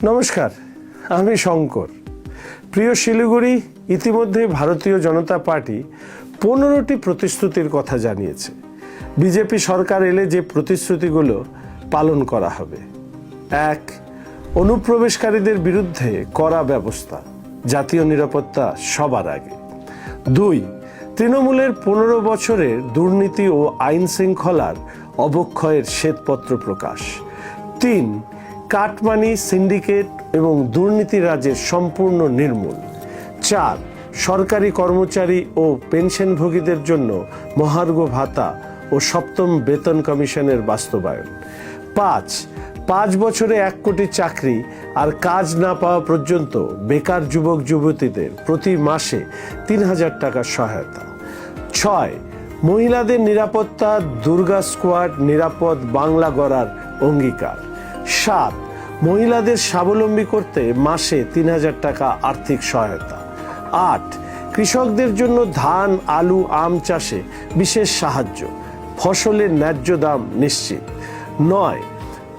নমস্কার, আমি শঙ্কর। প্রিয় শিলিগুড়ি, ইতিমধ্যে ভারতীয় জনতা পার্টি 15টি প্রতিশ্রুতির কথা জানিয়েছে। বিজেপি সরকার এলে যে প্রতিশ্রুতিগুলো পালন করা হবে: 1. অনুপ্রবেশকারীদের বিরুদ্ধে কড়া ব্যবস্থা, জাতীয় নিরাপত্তা সবার আগে। 2. তৃণমূলের 15 বছরের দুর্নীতি ও আইন শৃঙ্খলার অবক্ষয়ের শ্বেতপত্র প্রকাশ। 3. কাটমানি, সিন্ডিকেট এবং দুর্নীতি রাজের সম্পূর্ণ নির্মূল। 4. সরকারি কর্মচারী ও পেনশনভোগীদের জন্য মহার্ঘ ভাতা ও 7ম বেতন কমিশনের বাস্তবায়ন। 5 বছরে 1 কোটি চাকরি আর কাজ না পাওয়া পর্যন্ত বেকার যুবক যুবতীদের প্রতি মাসে 3,000 টাকা সহায়তা। 6. মহিলাদের নিরাপত্তা, দুর্গা স্কোয়াড, নিরাপদ বাংলা গড়ার অঙ্গীকার। 7. মহিলাদের স্বাবলম্বী করতে মাসে 3,000 টাকা আর্থিক সহায়তা। 8. কৃষকদের জন্য ধান, আলু, আম চাষে বিশেষ সাহায্য, ফসলের ন্যায্য দাম নিশ্চিত। 9.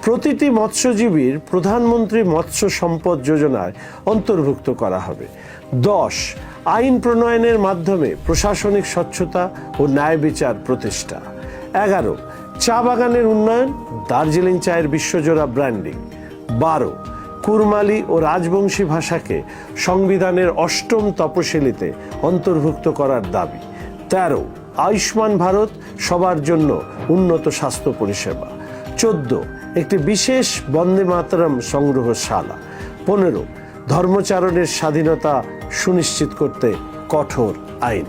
প্রতিটি মৎস্যজীবীর প্রধানমন্ত্রী মৎস্য সম্পদ যোজনায় অন্তর্ভুক্ত করা হবে। 10. আইন প্রণয়নের মাধ্যমে প্রশাসনিক স্বচ্ছতা ও ন্যায় বিচার প্রতিষ্ঠা। 11. চা বাগানের উন্নয়ন, দার্জিলিং চায়ের বিশ্বজোড়া ব্র্যান্ডিং। 12. কুরমালি ও রাজবংশী ভাষাকে সংবিধানের 8ম তপশিলিতে অন্তর্ভুক্ত করার দাবি। 13. আয়ুষ্মান ভারত, সবার জন্য উন্নত স্বাস্থ্য পরিষেবা। 14. একটি বিশেষ বন্দে মাতরম সংগ্রহশালা। 15. ধর্মচারণের স্বাধীনতা সুনিশ্চিত করতে কঠোর আইন।